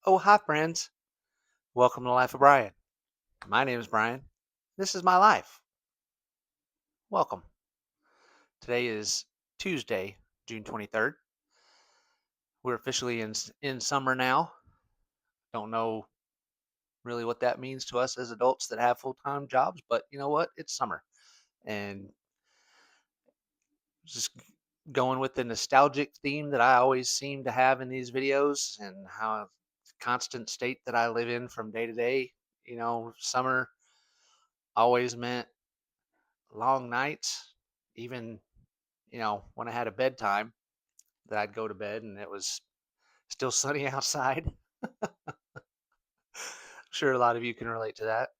Oh, hi, friends. Welcome to Life of Brian. My name is Brian. This is my life. Welcome. Today is Tuesday, June 23rd. We're officially in summer now. Don't know really what that means to us as adults that have full time jobs, but you know what? It's summer. And just going with the nostalgic theme that I always seem to have in these videos and how constant state that I live in from day to day. Summer always meant long nights, even when I had a bedtime that I'd go to bed and it was still sunny outside. Sure a lot of you can relate to that.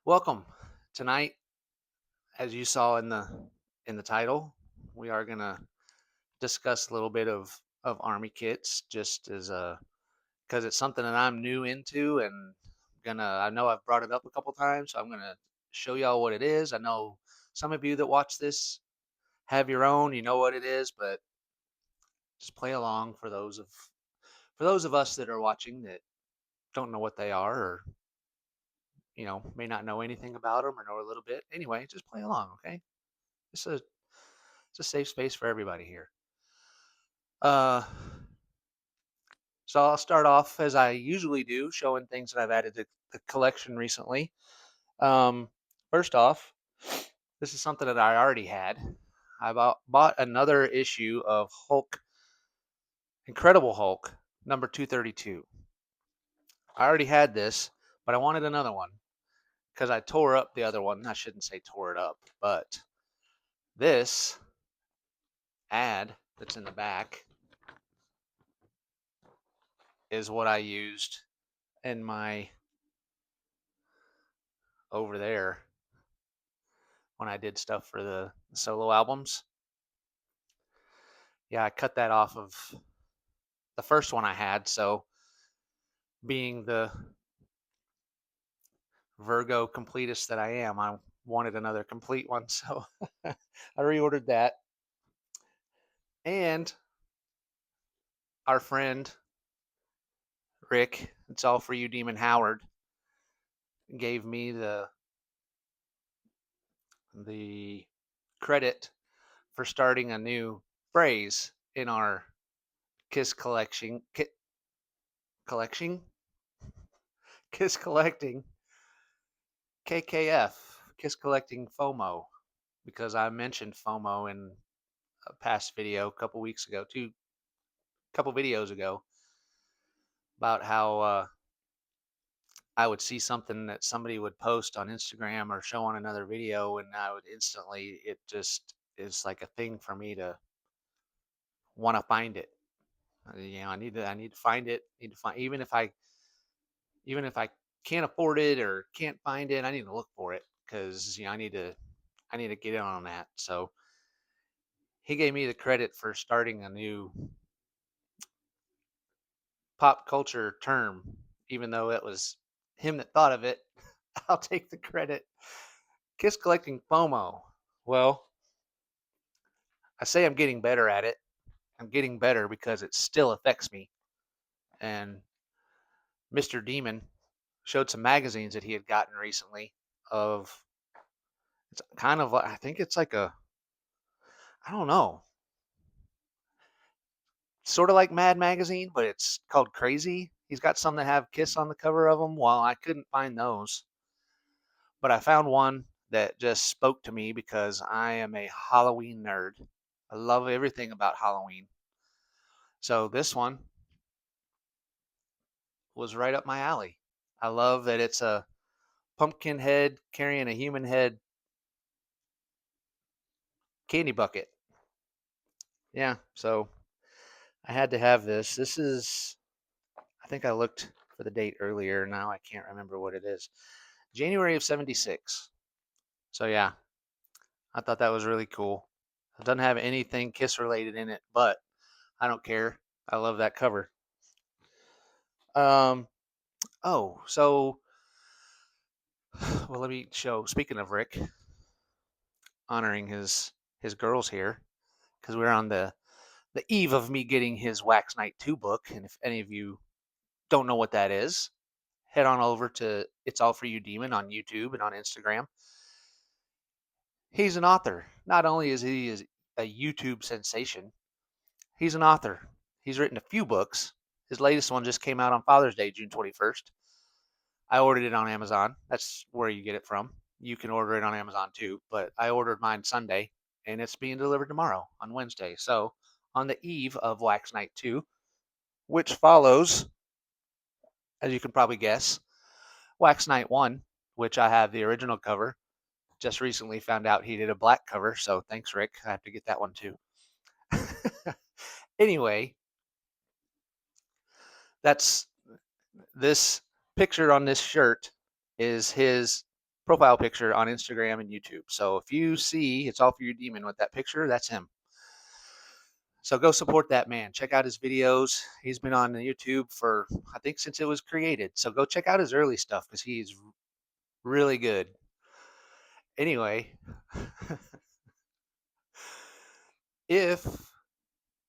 Welcome. Tonight, as you saw in the title, we are going to discuss a little bit of army kits just as a cuz it's something that I'm new into and I know I've brought it up a couple times, so I'm going to show y'all what it is. I know some of you that watch this have your own, you know what it is, but just play along for those of us that are watching that don't know what they are or may not know anything about them or know a little bit. Anyway, just play along, okay? It's a safe space for everybody here. Uh, so I'll start off as I usually do, showing things that I've added to the collection recently. Um, First off, this is something that I already had. I bought another issue of Hulk, Incredible Hulk, number 232. I already had this, but I wanted another one because I tore up the other one. I shouldn't say tore it up, but this ad that's in the back is what I used in my over there when I did stuff for the solo albums. Yeah, I cut that off of the first one I had. So, being the Virgo completist that I am, I wanted another complete one. So, I reordered that. And our friend Rick, it's all for you, Demon Howard, gave me the credit for starting a new phrase in our Kiss collection, Kiss collecting, KKF, Kiss collecting FOMO, because I mentioned FOMO in a past video a couple weeks ago, couple videos ago, about how I would see something that somebody would post on Instagram or show on another video, and I would instantly, it just is like a thing for me to want to find it. I need to find it. Need to find even if I can't afford it or can't find it, I need to look for it because I need to get in on that. So he gave me the credit for starting a new pop culture term, even though it was him that thought of it. I'll take the credit. Kiss collecting FOMO. Well, I say I'm getting better at it. I'm getting better because it still affects me. And Mr. Demon showed some magazines that he had gotten recently of it's kind of I think it's like I don't know, sort of like Mad Magazine, but it's called Crazy. He's got some that have Kiss on the cover of them. Well, I couldn't find those, but I found one that just spoke to me because I am a Halloween nerd. I love everything about Halloween. So this one was right up my alley. I love that it's a pumpkin head carrying a human head candy bucket. Yeah, so I had to have this. This is, I think I looked for the date earlier. Now I can't remember what it is. January of 76. So yeah, I thought that was really cool. It doesn't have anything Kiss related in it, but I don't care. I love that cover. Um, oh, so well, let me show. Speaking of Rick, honoring his girls here because we're on the eve of me getting his Wax Night 2 book, and if any of you don't know what that is, head on over to It's All For You Demon on YouTube and on Instagram. He's an author. Not only is he a YouTube sensation, he's an author. He's written a few books. His latest one just came out on Father's Day, June 21st. I ordered it on Amazon. That's where you get it from. You can order it on Amazon too, but I ordered mine Sunday and it's being delivered tomorrow on Wednesday. So, on the eve of Wax Night 2, which follows, as you can probably guess, Wax Night 1, which I have the original cover. Just recently found out he did a black cover, so thanks, Rick. I have to get that one too. Anyway, that's this picture on this shirt is his profile picture on Instagram and YouTube. So if you see It's All For You Demon with that picture, that's him. So go support that man. Check out his videos. He's been on YouTube for, I think, since it was created. So go check out his early stuff because he's really good. Anyway, if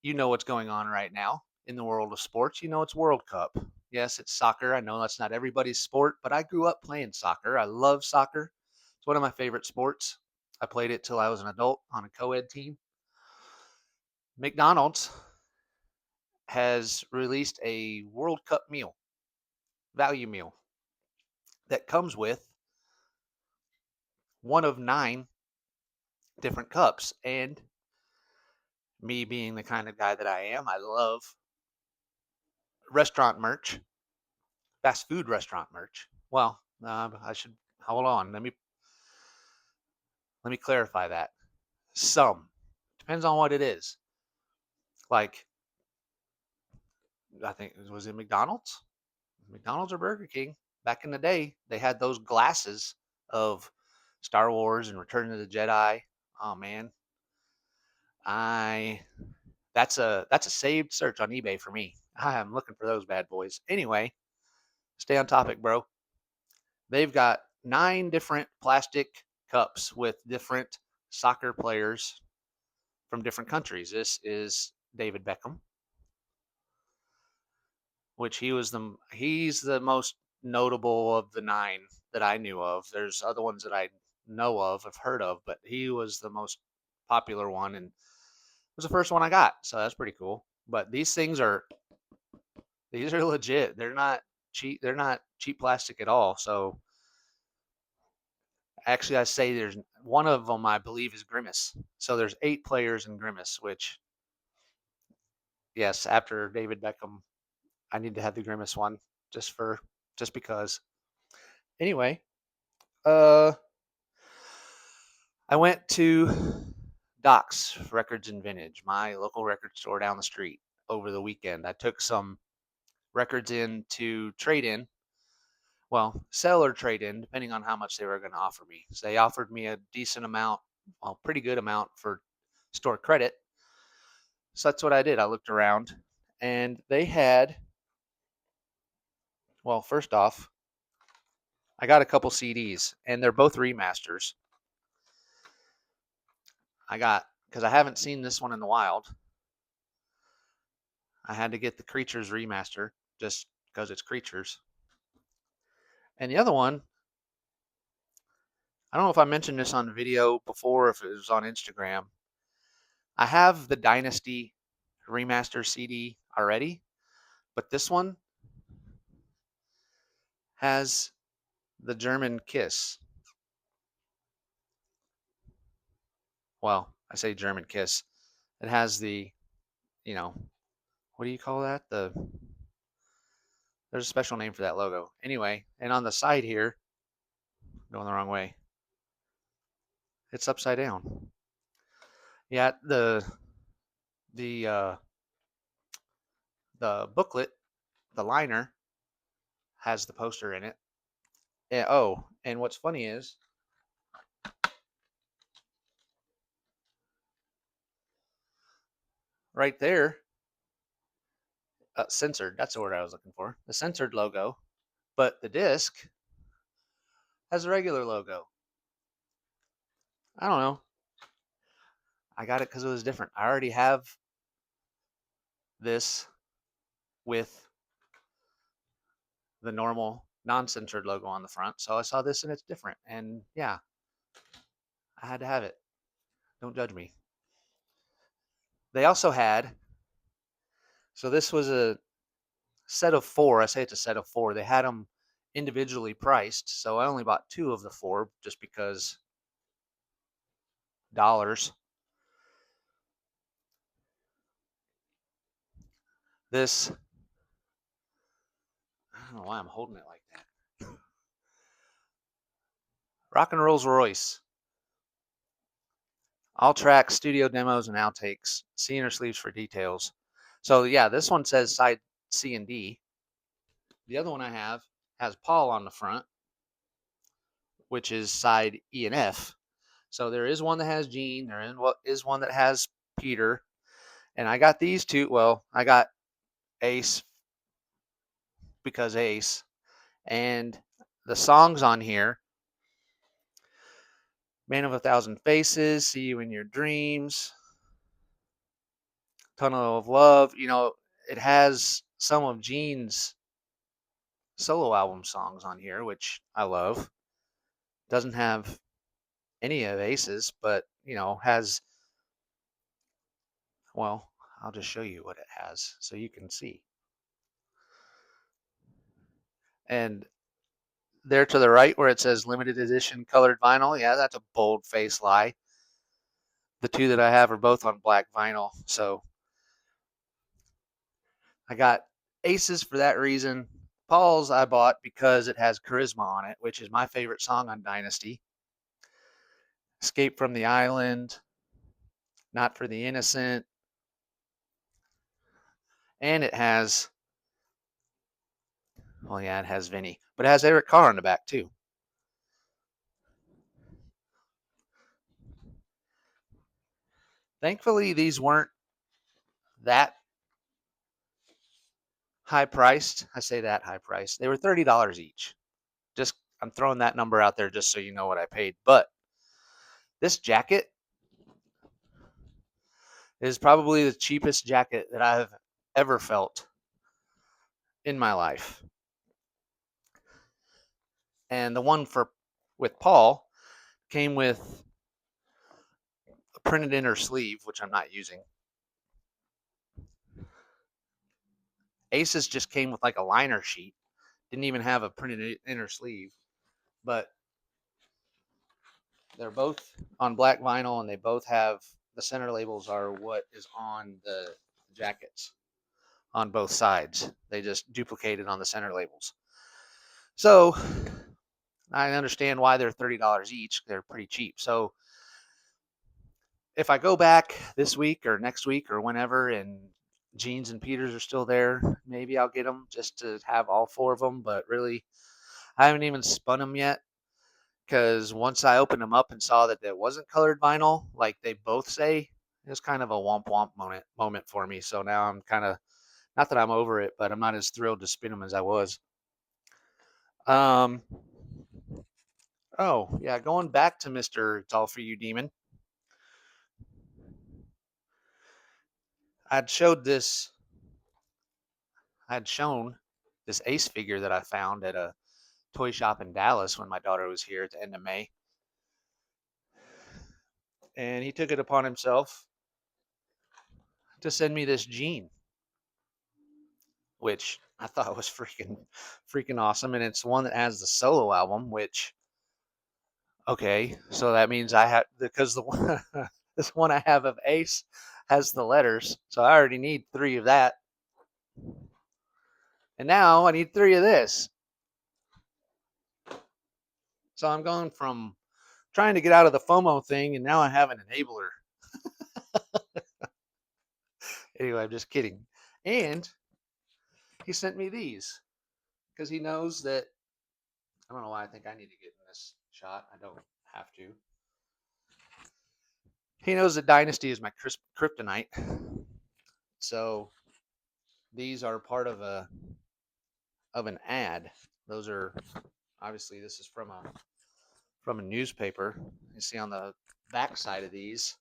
you know what's going on right now in the world of sports, you know it's World Cup. Yes, it's soccer. I know that's not everybody's sport, but I grew up playing soccer. I love soccer. It's one of my favorite sports. I played it till I was an adult on a co-ed team. McDonald's has released a World Cup meal, value meal, that comes with one of 9 different cups. And me being the kind of guy that I am, I love restaurant merch, fast food restaurant merch. Well, I should hold on. Let me clarify that. Some depends on what it is. Like, I think was it McDonald's or Burger King. Back in the day, they had those glasses of Star Wars and Return of the Jedi. Oh man, I that's a saved search on eBay for me. I am looking for those bad boys. Anyway, stay on topic, bro. They've got 9 different plastic cups with different soccer players from different countries. This is David Beckham, which he's the most notable of the 9 that I knew of. There's other ones that I know of, have heard of, but he was the most popular one and was the first one I got. So that's pretty cool. But these are legit. They're not cheap. They're not cheap plastic at all. So actually, I say there's one of them I believe is Grimace. So there's 8 players in Grimace, which yes, after David Beckham, I need to have the Grimace one just because. Anyway, uh, I went to Doc's Records and Vintage, my local record store down the street, over the weekend. I took some records in to trade in. Well, sell or trade in, depending on how much they were going to offer me. So they offered me a decent amount, well, pretty good amount for store credit. So that's what I did. I looked around and they had, well, first off, I got a couple CDs and they're both remasters. Because I haven't seen this one in the wild, I had to get the Creatures remaster just because it's Creatures. And the other one, I don't know if I mentioned this on video before, if it was on Instagram. I have the Dynasty remaster CD already, but this one has the German Kiss. Well, I say German Kiss. It has the, you know, what do you call that? There's a special name for that logo. Anyway, and on the side here, going the wrong way. It's upside down. Yeah, the the booklet, the liner has the poster in it. And what's funny is right there, censored. That's the word I was looking for. The censored logo, but the disc has a regular logo. I don't know. I got it because it was different. I already have this with the normal non-censored logo on the front. So I saw this and it's different. And yeah, I had to have it. Don't judge me. They also had, so this was a set of four. I say it's a set of four. They had them individually priced. So I only bought two of the four just because dollars. This, I don't know why I'm holding it like that. Rock and Rolls Royce. All tracks, studio demos, and outtakes. See inner sleeves for details. So yeah, this one says side C and D. The other one I have has Paul on the front, which is side E and F. So there is one that has Gene. There is one that has Peter. And I got these two. Well, I got Ace because Ace. And the songs on here, Man of a Thousand Faces, See You in Your Dreams, Tunnel of Love. It has some of Gene's solo album songs on here, which I love. Doesn't have any of Ace's, but has. Well, I'll just show you what it has so you can see. And there to the right where it says limited edition colored vinyl, yeah, that's a bold face lie. The two that I have are both on black vinyl, so I got Aces for that reason. Paul's I bought because it has Charisma on it, which is my favorite song on Dynasty. Escape from the Island, Not for the Innocent, and it has, well, yeah, it has Vinny, but it has Eric Carr on the back too. Thankfully, these weren't that high priced. I say that high priced. They were $30 each. Just I'm throwing that number out there just so you know what I paid. But this jacket is probably the cheapest jacket that I've ever felt in my life. And the one with Paul came with a printed inner sleeve, which I'm not using. Aces just came with like a liner sheet. Didn't even have a printed inner sleeve. But they're both on black vinyl and they both have the center labels are what is on the jackets on both sides. They just duplicated on the center labels. So I understand why they're $30 each. They're pretty cheap. So if I go back this week or next week or whenever and Jeans and Peters are still there, maybe I'll get them just to have all four of them. But really, I haven't even spun them yet because once I opened them up and saw that it wasn't colored vinyl, like they both say, it was kind of a womp womp moment for me. So now I'm kind of, not that I'm over it, but I'm not as thrilled to spin them as I was. Um, oh, yeah, going back to Mr. It's All For You Demon. I'd showed this, I'd shown this Ace figure that I found at a toy shop in Dallas when my daughter was here at the end of May. And he took it upon himself to send me this Gene, which I thought was freaking awesome. And it's one that has the solo album, which, okay, so that means I have, because the one, this one I have of Ace has the letters. So I already need three of that. And now I need three of this. So I'm going from trying to get out of the FOMO thing, and now I have an enabler. Anyway, I'm just kidding. And he sent me these because he knows that, I don't know why I think I need to get in this shot. I don't have to. He knows that Dynasty is my kryptonite. So these are part of an ad. Those are, obviously this is from a newspaper. You see on the back side of these,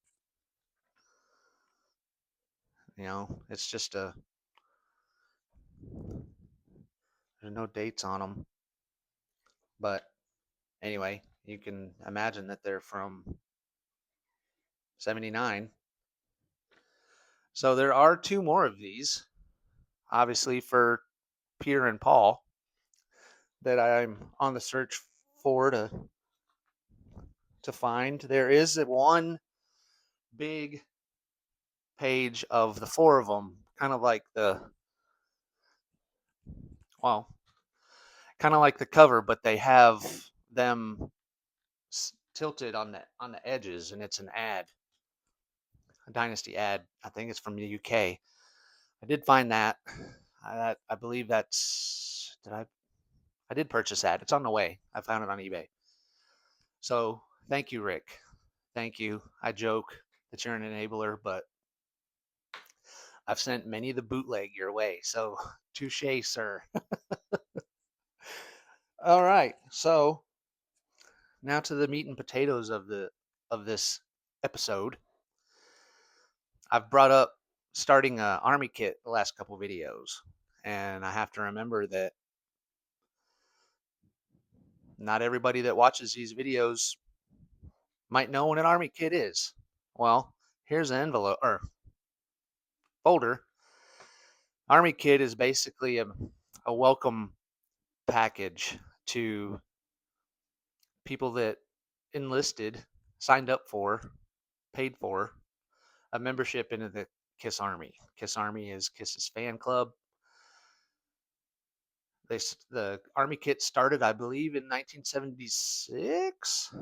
it's just there's There's no dates on them, but anyway, you can imagine that they're from 79. So there are two more of these, obviously for Peter and Paul, that I'm on the search for to find. There is one big page of the four of them, kind of like well, kind of like the cover, but they have them tilted on the edges, and it's an ad, a Dynasty ad. I think it's from the UK. I did find that. I believe that's I did purchase that. It's on the way. I found it on eBay. So thank you, Rick. Thank you. I joke that you're an enabler, but I've sent many the bootleg your way. So touche, sir. All right. So now to the meat and potatoes of this episode. I've brought up starting a army kit the last couple videos, and I have to remember that not everybody that watches these videos might know what an army kit is. Well, here's an envelope or folder. Army kit is basically a welcome package to people that enlisted, signed up for, paid for a membership into the KISS Army. KISS Army is KISS's fan club. The Army kit started, I believe, in 1976?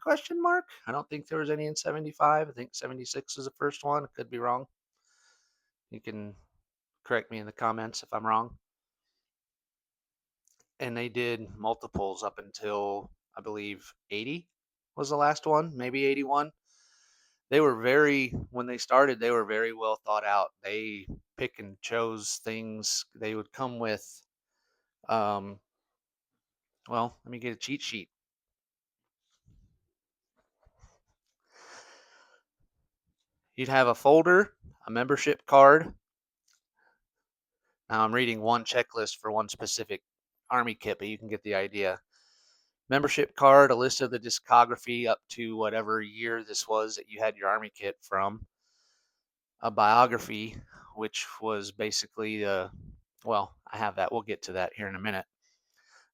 Question mark. I don't think there was any in 75. I think 76 is the first one. I could be wrong. You can correct me in the comments if I'm wrong. And they did multiples up until I believe 80 was the last one, maybe 81. They were when they started, they were very well thought out. They pick and chose things. They would come with, well, let me get a cheat sheet. You'd have a folder, a membership card. Now I'm reading one checklist for one specific Army kit, but you can get the idea. Membership card, a list of the discography up to whatever year this was that you had your Army kit from. A biography, which was basically, well, I have that. We'll get to that here in a minute.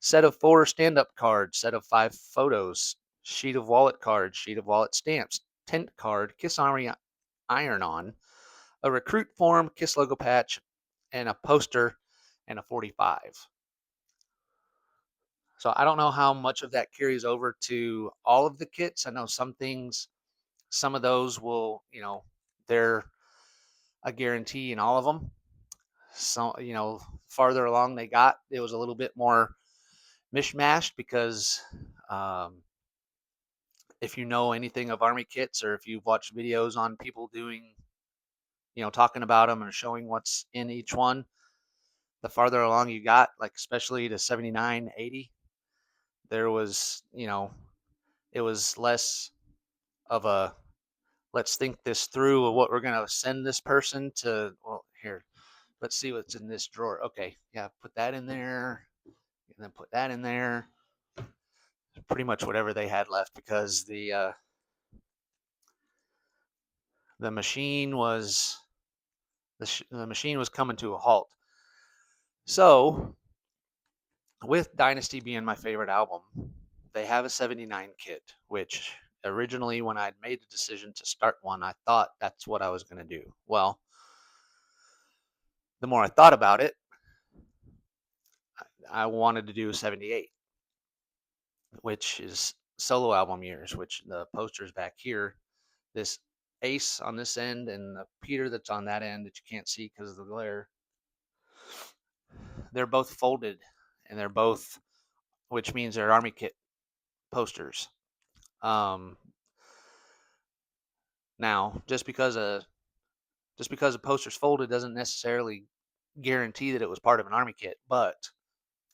Set of 4 stand-up cards, set of 5 photos, sheet of wallet cards, sheet of wallet stamps, tent card, KISS Army iron-on, a recruit form, KISS logo patch, and a poster and a 45. So I don't know how much of that carries over to all of the kits. I know some of those will, they're a guarantee in all of them. So, farther along they got, it was a little bit more mishmashed because if you know anything of Army kits, or if you've watched videos on people doing, talking about them and showing what's in each one, the farther along you got, like especially to 79, 80, there was, it was less of a let's think this through of what we're going to send this person to. Well, here, let's see what's in this drawer. Okay, yeah, put that in there, and then put that in there. Pretty much whatever they had left, because the machine was the machine was coming to a halt. So, with Dynasty being my favorite album, they have a 79 kit, which originally, when I'd made the decision to start one, I thought that's what I was going to do. Well, the more I thought about it, I wanted to do 78, which is solo album years, which the poster's back here. This Ace on this end and the Peter that's on that end that you can't see because of the glare. They're both folded, and they're both, which means they're Army kit posters. Now, just because a poster's folded doesn't necessarily guarantee that it was part of an Army kit, but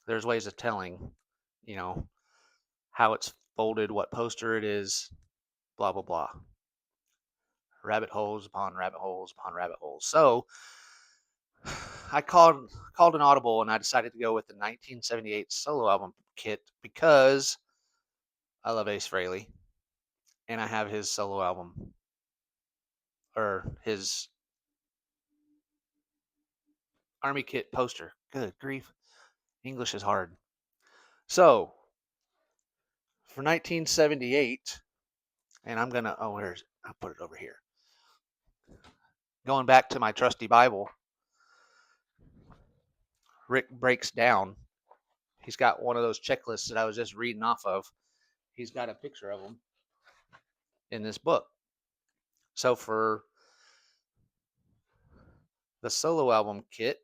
there's ways of telling, how it's folded, what poster it is, blah, blah, blah. Rabbit holes upon rabbit holes upon rabbit holes. So I called an audible and I decided to go with the 1978 solo album kit because I love Ace Frehley and I have his solo album or his Army kit poster. Good grief, English is hard. So for 1978, and I'm gonna where's I'll put it over here. Going back to my trusty Bible, Rick breaks down. He's got one of those checklists that I was just reading off of. He's got a picture of them in this book. So for the solo album kit,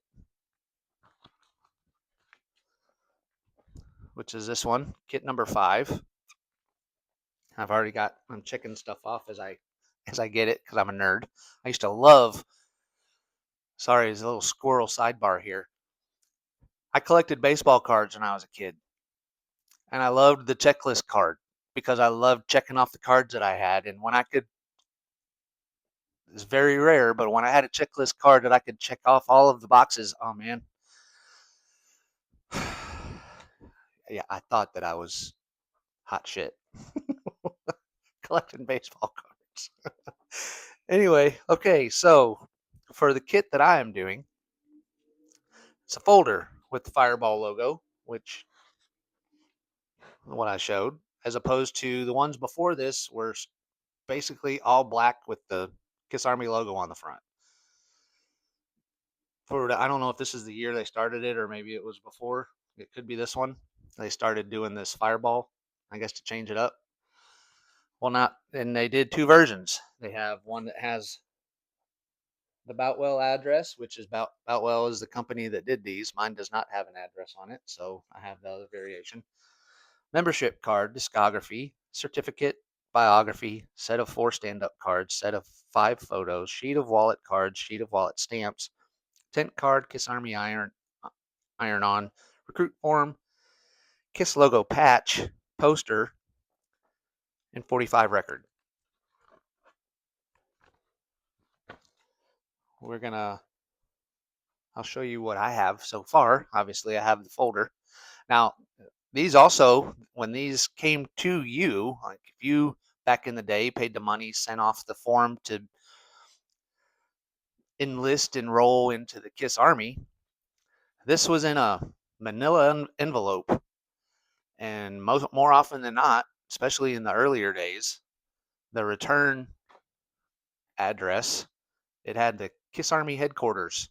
which is this one, kit number 5. I'm checking stuff off as I get it because I'm a nerd. I used to love, sorry, there's a little squirrel sidebar here. I collected baseball cards when I was a kid, and I loved the checklist card because I loved checking off the cards that I had. And when I could, it's very rare, but when I had a checklist card that I could check off all of the boxes, oh man, yeah, I thought that I was hot shit collecting baseball cards. Anyway, okay, so for the kit that I am doing, it's a folder with the Fireball logo, which what I showed, as opposed to the ones before this were basically all black with the Kiss Army logo on the front. I don't know if this is the year they started it or maybe it was before. It could be this one. They started doing this Fireball, I guess, to change it up. Well, not, and they did 2 versions. They have one that has the Boutwell address, which is Boutwell is the company that did these. Mine does not have an address on it, so I have the other variation. Membership card, discography, certificate, biography, set of 4 stand-up cards, set of 5 photos, sheet of wallet cards, sheet of wallet stamps, tent card, Kiss Army iron-on, recruit form, Kiss logo patch, poster, and 45 record. I'll show you what I have so far. Obviously, I have the folder. Now, these also, when these came to you, like if you back in the day paid the money, sent off the form to enroll into the Kiss Army, this was in a manila envelope. And more often than not, especially in the earlier days, the return address, it had the Kiss Army headquarters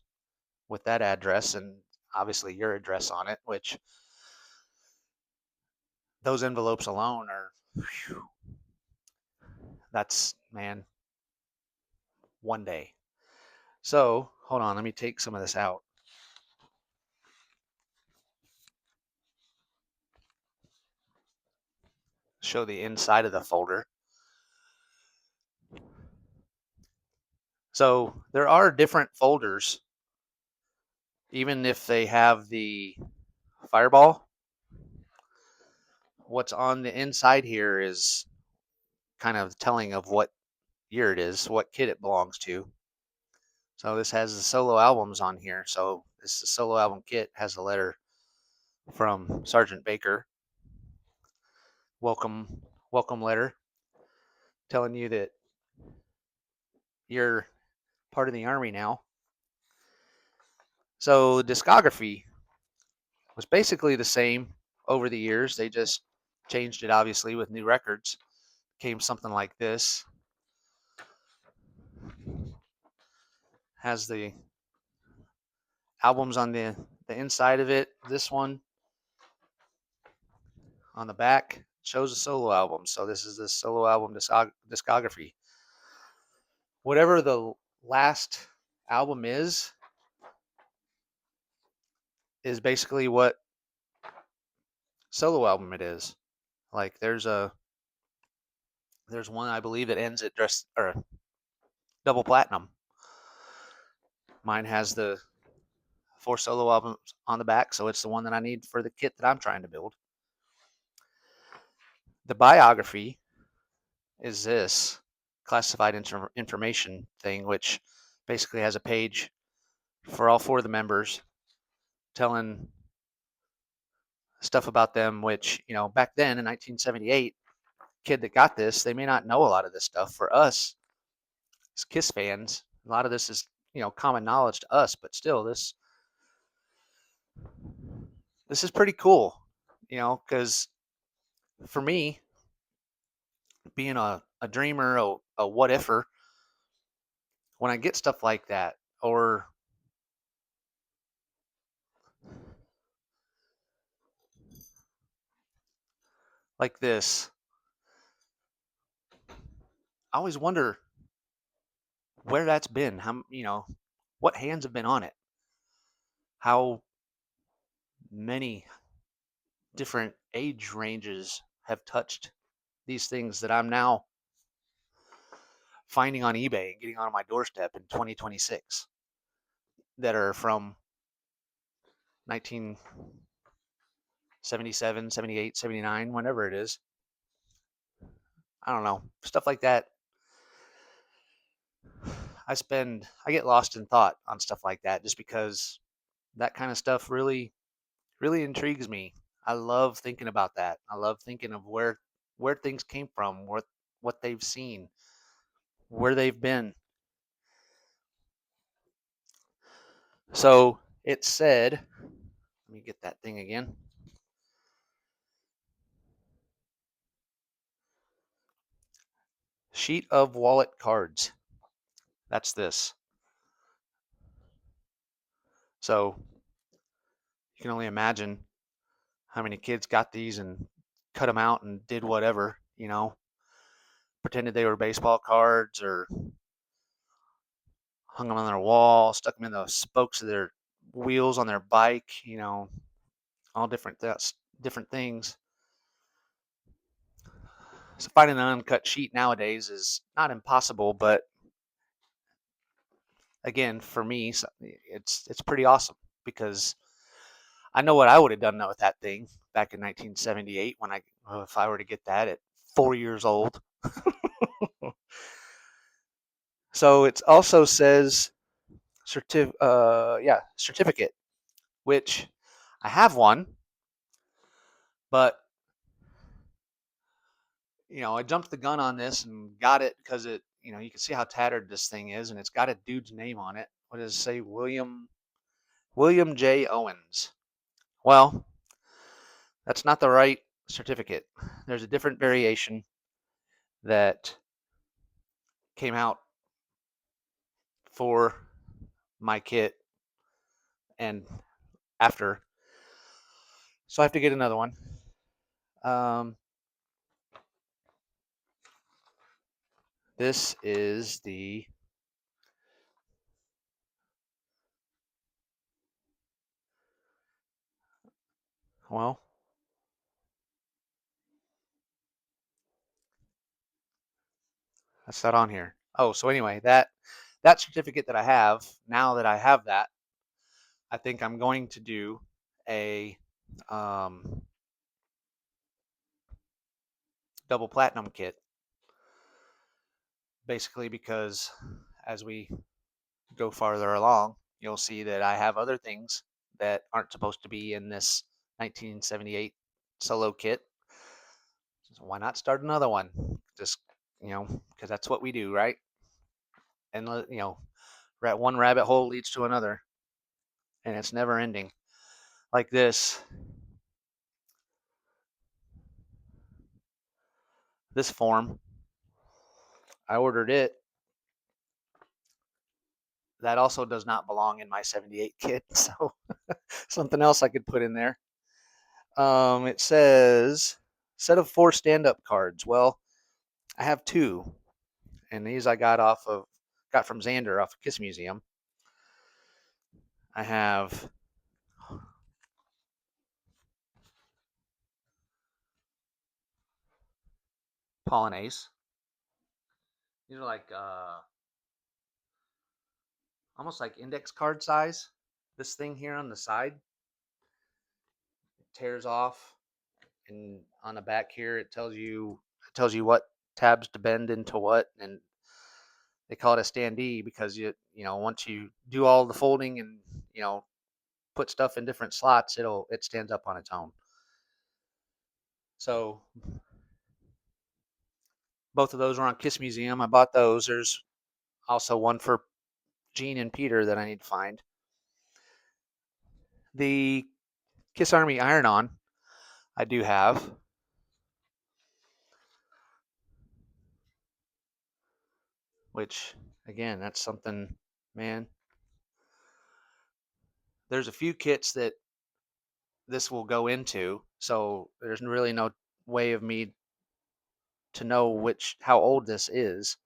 with that address and obviously your address on it, which those envelopes alone are, whew, that's, man, one day. So hold on, let me take some of this out. Show the inside of the folder. So there are different folders, even if they have the Fireball. What's on the inside here is kind of telling of what year it is, what kit it belongs to. So this has the solo albums on here. So this solo album kit has a letter from Sergeant Baker, welcome letter, telling you that you're part of the Army now. So discography was basically the same over the years. They just changed it, obviously, with new records. Came something like this. Has the albums on the inside of it. This one on the back shows a solo album. So this is the solo album discography. Whatever the last album is basically what solo album it is. Like there's one I believe that ends at double platinum. Mine has the 4 solo albums on the back, so it's the one that I need for the kit that I'm trying to build. The biography is this classified information thing, which basically has a page for all four of the members, telling stuff about them, which, back then in 1978, kid that got this, they may not know a lot of this stuff. For us as Kiss fans, a lot of this is, common knowledge to us, but still this is pretty cool, because for me, being a dreamer, a what ifer, when I get stuff like that, or like this, I always wonder where that's been. What hands have been on it? How many different age ranges have touched these things that I'm now finding on eBay and getting on my doorstep in 2026 that are from 1977, 78, 79, whenever it is. I don't know. Stuff like that. I get lost in thought on stuff like that just because that kind of stuff really intrigues me. I love thinking about that. I love thinking of where things came from, what they've seen, where they've been. So it said, let me get that thing again. Sheet of wallet cards. That's this. So you can only imagine how many kids got these and cut them out and did whatever, pretended they were baseball cards or hung them on their wall, stuck them in the spokes of their wheels on their bike, all different things. So finding an uncut sheet nowadays is not impossible, but again, for me, it's pretty awesome because I know what I would have done with that thing back in 1978 if I were to get that at 4 years old. So it also says certificate, which I have one, but I jumped the gun on this and got it because you can see how tattered this thing is, and it's got a dude's name on it. What does it say? William J. Owens. Well, that's not the right certificate. There's a different variation that came out for my kit and after, so I have to get another one. Um, this is well, that's not on here. Oh, so anyway, that certificate that I have, now that I have that, I think I'm going to do a um, double platinum kit, basically because as we go farther along, you'll see that I have other things that aren't supposed to be in this 1978 solo kit. So why not start another one? Just, because that's what we do, right? And, one rabbit hole leads to another, and it's never ending. Like this form, I ordered it. That also does not belong in my 78 kit, so something else I could put in there. It says set of 4 stand-up cards. Well, I have 2, and these I got from Xander off of Kiss Museum. I have Polonaise. These are like almost like index card size. This thing here on the side tears off, and on the back here it tells you what tabs to bend into what, and they call it a standee because once you do all the folding and put stuff in different slots, it stands up on its own. So both of those are on Kiss Museum. I bought those. There's also one for Gene and Peter that I need to find. The Kiss Army Iron-On I do have. Which, again, that's something, man. There's a few kits that this will go into, so there's really no way of me to know how old this is.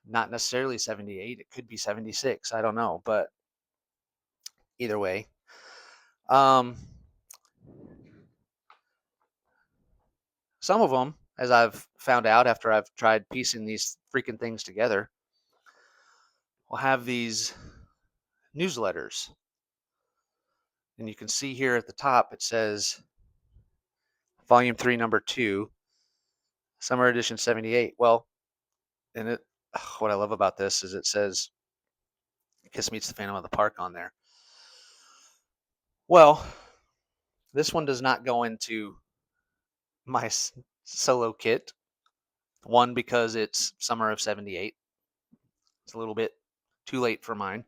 Not necessarily 78, it could be 76, I don't know, but either way. Um, some of them, as I've found out after I've tried piecing these freaking things together, will have these newsletters. And you can see here at the top, it says Volume 3, Number 2, Summer Edition 78. Well, and what I love about this is it says Kiss Meets the Phantom of the Park on there. Well, this one does not go into my solo kit. One, because it's summer of 78. It's a little bit too late for mine.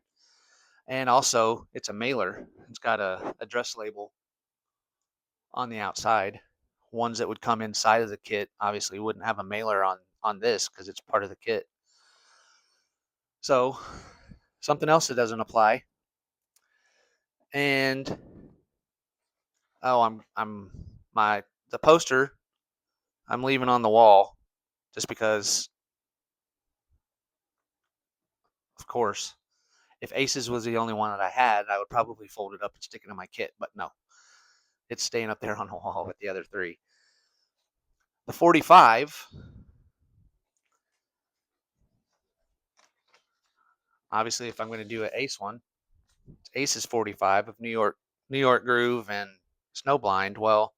And also, it's a mailer. It's got a address label on the outside. Ones that would come inside of the kit obviously wouldn't have a mailer on this because it's part of the kit. So, something else that doesn't apply. And I'm the poster I'm leaving on the wall just because, of course, if Aces was the only one that I had, I would probably fold it up and stick it in my kit. But no, it's staying up there on the wall with the other three. The 45, obviously, if I'm going to do an Ace one, it's Aces 45 of New York Groove and Snowblind. Well,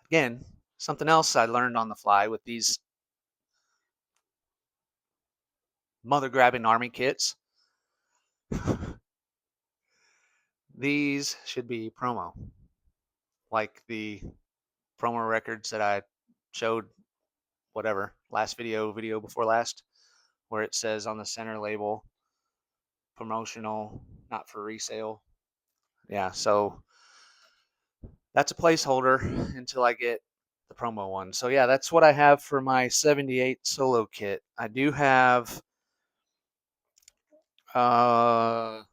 again, something else I learned on the fly with these mother grabbing army kits. These should be promo, like the promo records that I showed, whatever, last video before last, where it says on the center label, promotional, not for resale. Yeah, so that's a placeholder until I get the promo one. So yeah, that's what I have for my 78 solo kit. I do have what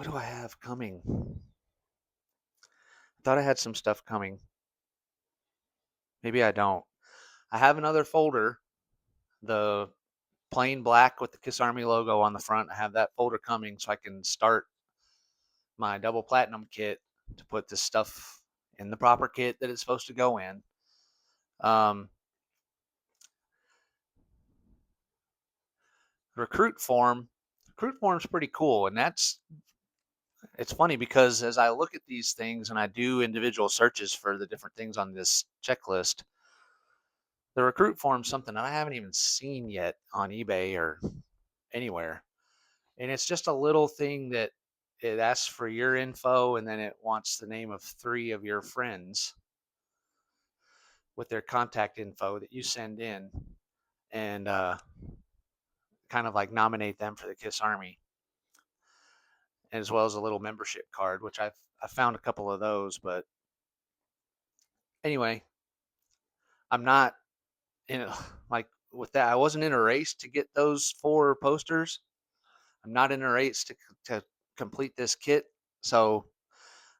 do I have coming? I thought I had some stuff coming. Maybe I don't. I have another folder, the plain black with the Kiss Army logo on the front. I have that folder coming so I can start my double platinum kit to put this stuff in the proper kit that it's supposed to go in. Um, recruit form's pretty cool, and it's funny because as I look at these things and I do individual searches for the different things on this checklist, the recruit form's something that I haven't even seen yet on eBay or anywhere. And it's just a little thing that it asks for your info and then it wants the name of 3 of your friends with their contact info that you send in, and kind of like nominate them for the Kiss Army, as well as a little membership card, which I found a couple of those. But anyway, I'm not in a, like with that. I wasn't in a race to get those 4 posters. I'm not in a race to complete this kit. So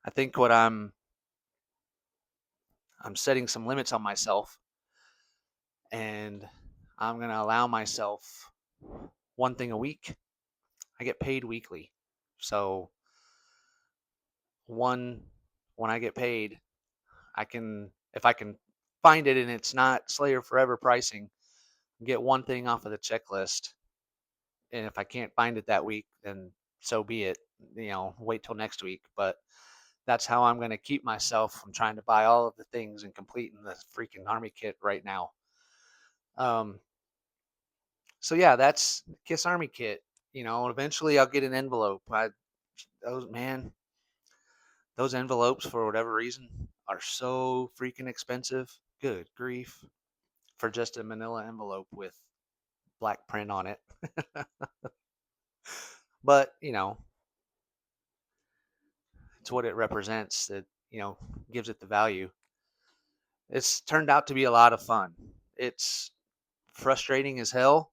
I think what I'm setting some limits on myself, and I'm gonna allow myself one thing a week. I get paid weekly, so when I get paid, I can, if I can find it and it's not Slayer Forever pricing, get one thing off of the checklist. And if I can't find it that week, then so be it. Wait till next week. But That's how I'm going to keep myself from trying to buy all of the things and completing the freaking army kit right now. Um, so yeah, that's Kiss Army kit. Eventually I'll get an envelope. Those man, those envelopes for whatever reason are so freaking expensive. Good grief. For just a manila envelope with black print on it. But, it's what it represents that, gives it the value. It's turned out to be a lot of fun. It's frustrating as hell,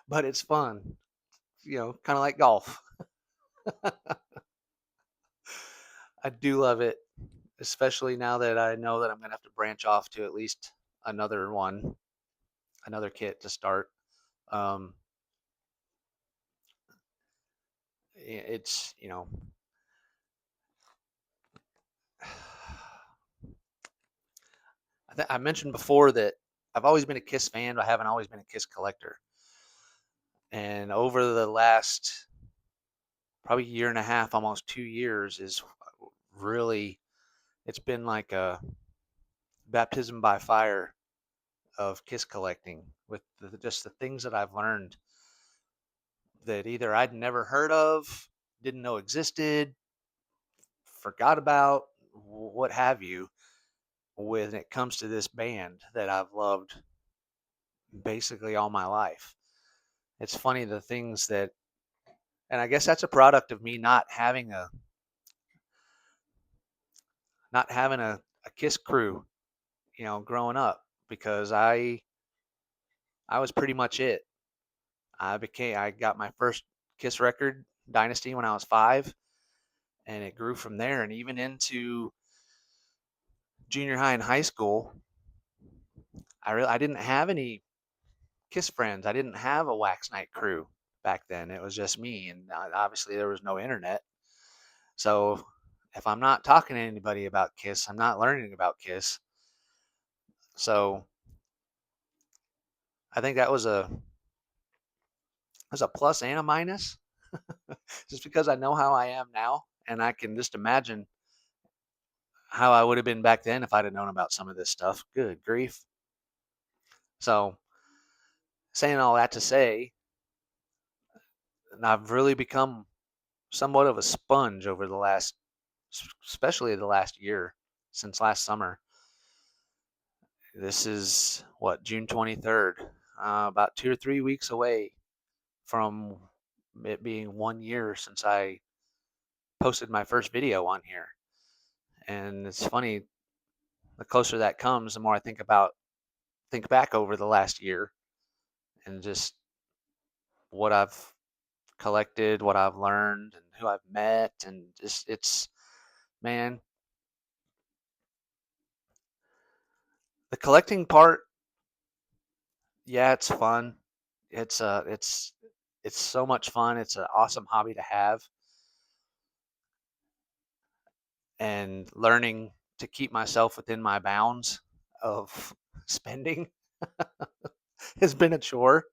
but it's fun, kind of like golf. I do love it, especially now that I know that I'm going to have to branch off to at least another one, another kit to start. Um, it's, I mentioned before that I've always been a Kiss fan, but I haven't always been a Kiss collector. And over the last probably year and a half, almost 2 years, is really it's been like a baptism by fire of Kiss collecting with just the things that I've learned that either I'd never heard of, didn't know existed, forgot about, what have you, when it comes to this band that I've loved basically all my life. It's funny the things that, and I guess that's a product of me not having a Kiss crew, growing up, because I was pretty much it. I got my first Kiss record, Dynasty, when I was 5, and it grew from there. And even into junior high and high school, I didn't have any Kiss friends. I didn't have a Wax Night crew back then. It was just me, and obviously there was no internet. So if I'm not talking to anybody about Kiss, I'm not learning about Kiss. So I think that was a plus and a minus, just because I know how I am now, and I can just imagine how I would have been back then if I'd have known about some of this stuff. Good grief. So, saying all that to say, I've really become somewhat of a sponge over especially the last year, since last summer. This is what, June 23rd, about 2 or 3 weeks away from it being 1 year since I posted my first video on here. And it's funny, the closer that comes, the more I think back over the last year and just what I've collected, what I've learned, and who I've met, and just man, the collecting part, yeah, it's fun. It's uh it's it's so much fun. It's an awesome hobby to have, and learning to keep myself within my bounds of spending has been a chore,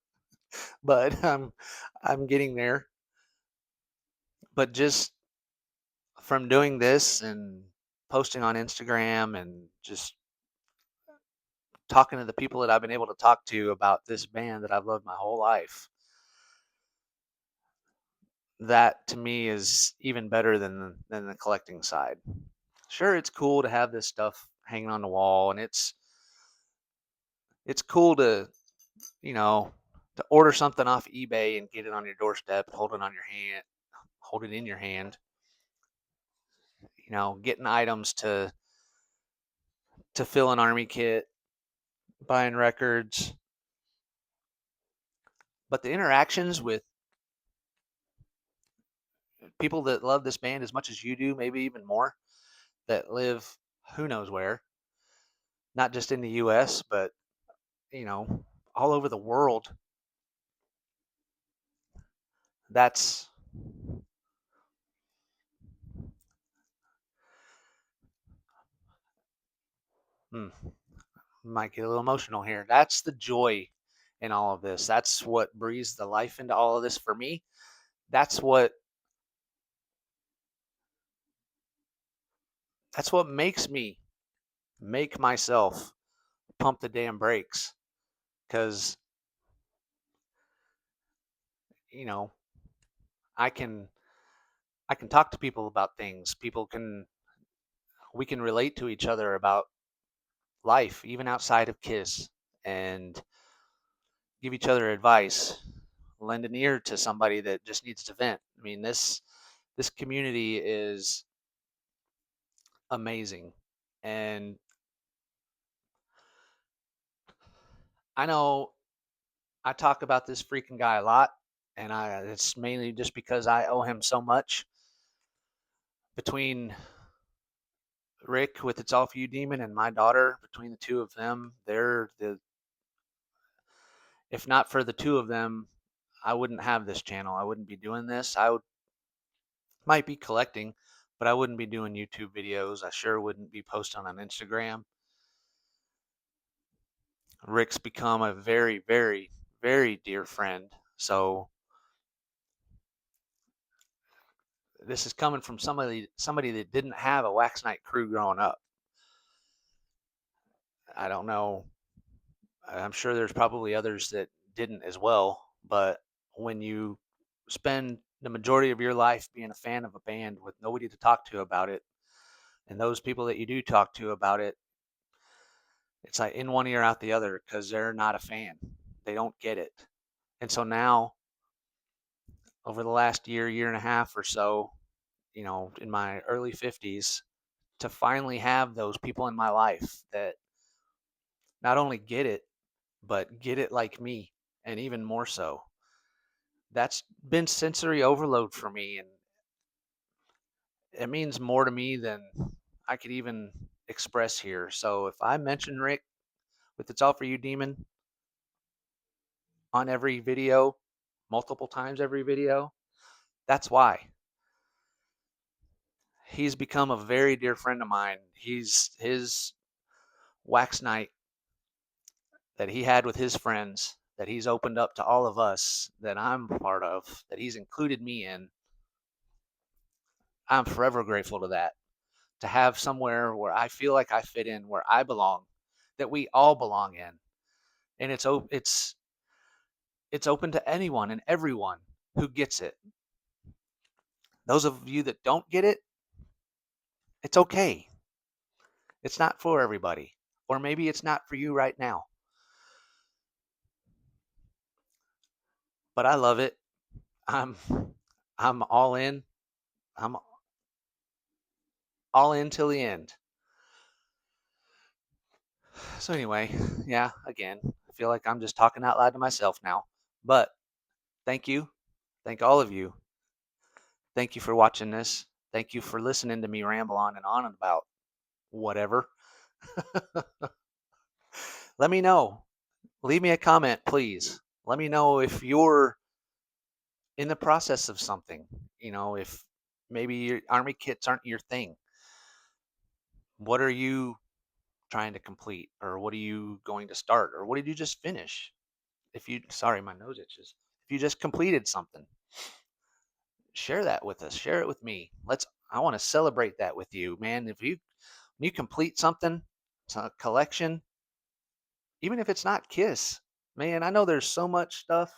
but I'm getting there. But just from doing this and posting on Instagram and just talking to the people that I've been able to talk to about this band that I've loved my whole life, that to me is even better than the collecting side. Sure, it's cool to have this stuff hanging on the wall, and it's cool to, you know, to order something off eBay and get it on your doorstep, hold it in your hand, getting items to fill an army kit, buying records. But the interactions with people that love this band as much as you do, maybe even more, that live who knows where, not just in the US, but, you know, all over the world. That's, hmm, might get a little emotional here. That's the joy in all of this. That's what breathes the life into all of this for me. That's what That's what makes me make myself pump the damn brakes, because you know I can I can talk to people about things. People can We can relate to each other about life, even outside of Kiss, and give each other advice, lend an ear to somebody that just needs to vent. I mean, this community is amazing, and I know I talk about this freaking guy a lot, and it's mainly just because I owe him so much. Between Rick with It's All For You Demon and my daughter, between the two of them, they're the if not for the two of them, I wouldn't have this channel. I wouldn't be doing this. Might be collecting, but I wouldn't be doing YouTube videos. I sure wouldn't be posting on Instagram. Rick's become a very, very, very dear friend. So this is coming from somebody that didn't have a Wax Night crew growing up. I don't know. I'm sure there's probably others that didn't as well, but when you spend the majority of your life being a fan of a band with nobody to talk to about it, and those people that you do talk to about it, it's like in one ear out the other because they're not a fan. They don't get it. And so now, over the last year and a half or so, in my early 50s, to finally have those people in my life that not only get it, but get it like me, and even more so. That's been sensory overload for me, and it means more to me than I could even express here. So if I mention Rick with It's All For You Demon on every video, multiple times every video, that's why. He's become a very dear friend of mine. His wax night that he had with his friends, that he's opened up to all of us, that I'm part of, that he's included me in. I'm forever grateful to that. To have somewhere where I feel like I fit in, where I belong, that we all belong in. And it's open to anyone and everyone who gets it. Those of you that don't get it, it's okay. It's not for everybody. Or maybe it's not for you right now. But I love it. I'm I'm all in. I'm all in till the end. So anyway, yeah, again, I feel like I'm just talking out loud to myself now. But thank you. Thank all of you. Thank you for watching this. Thank you for listening to me ramble on about whatever. Let me know. Leave me a comment, please. Let me know if you're in the process of something. If maybe your army kits aren't your thing. What are you trying to complete? Or what are you going to start? Or what did you just finish? Sorry, my nose itches. If you just completed something, share that with us. Share it with me. I want to celebrate that with you, man. When you complete something, it's a collection, even if it's not Kiss, man, I know there's so much stuff.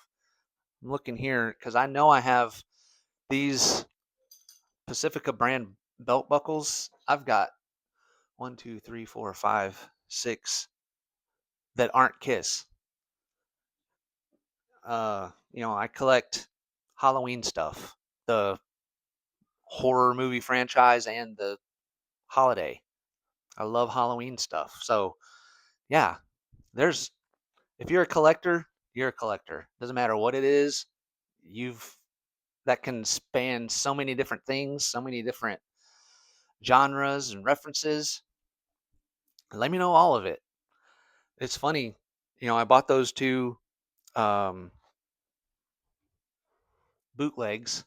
I'm looking here because I know I have these Pacifica brand belt buckles. I've got one, two, three, four, five, six that aren't Kiss. I collect Halloween stuff, the horror movie franchise and the holiday. I love Halloween stuff. So, yeah, there's if you're a collector, you're a collector. Doesn't matter what it is. You've That can span so many different things, so many different genres and references. Let me know all of it. It's funny, I bought those two um, bootlegs.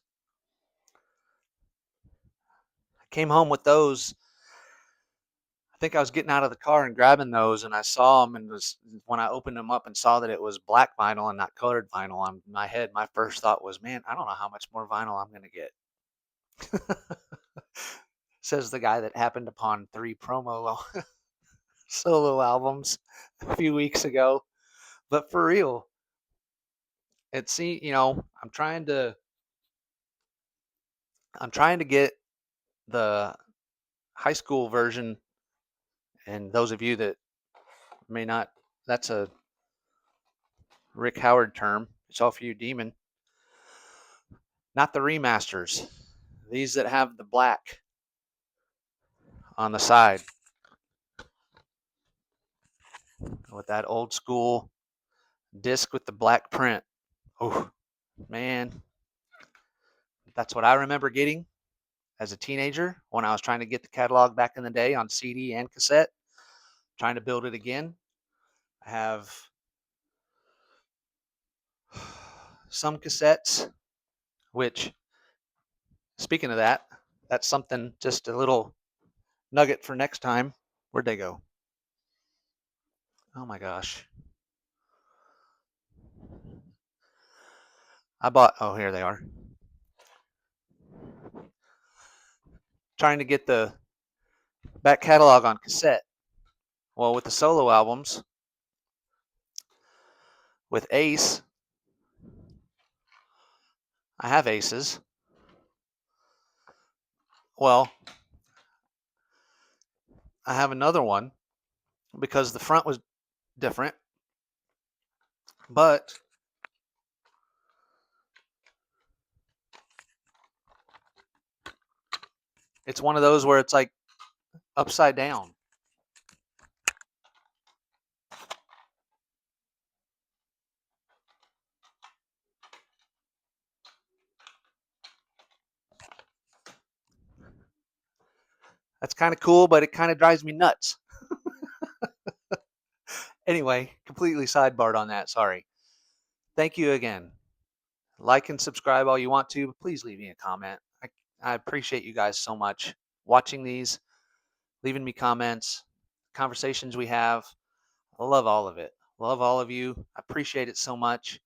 I came home with those. I think I was getting out of the car and grabbing those, and I saw them, and when I opened them up and saw that it was black vinyl and not colored vinyl. On my head, my first thought was, man, I don't know how much more vinyl I'm going to get. Says the guy that happened upon 3 promo solo albums a few weeks ago. But for real, I'm trying to get the high school version, and those of you that may not, that's a Rick Howard term. It's all for you, Demon. Not the remasters. These that have the black on the side with that old school disc with the black print. Oh, man. That's what I remember getting as a teenager when I was trying to get the catalog back in the day on CD and cassette, trying to build it again. I have some cassettes, which, speaking of that, that's something, just a little nugget for next time. Where'd they go? Oh my gosh. Oh, here they are. Trying to get the back catalog on cassette. Well, with the solo albums, with Ace, I have Aces. Well, I have another one because the front was different, but it's one of those where it's like upside down. That's kind of cool, but it kind of drives me nuts. Anyway, completely sidebarred on that. Sorry. Thank you again. Like and subscribe all you want to, but please leave me a comment. I appreciate you guys so much watching these, leaving me comments, conversations we have. I love all of it. Love all of you. I appreciate it so much.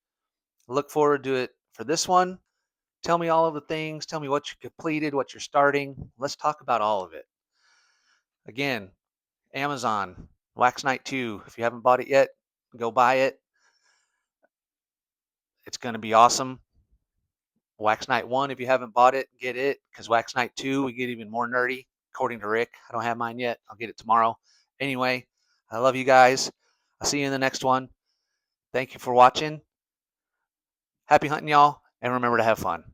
Look forward to it for this one. Tell me all of the things. Tell me what you completed, what you're starting. Let's talk about all of it. Again, Amazon, Wax Night 2. If you haven't bought it yet, go buy it. It's going to be awesome. Wax Night 1, if you haven't bought it, get it, because Wax Night 2, we get even more nerdy, according to Rick. I don't have mine yet. I'll get it tomorrow. Anyway, I love you guys. I'll see you in the next one. Thank you for watching. Happy hunting, y'all, and remember to have fun.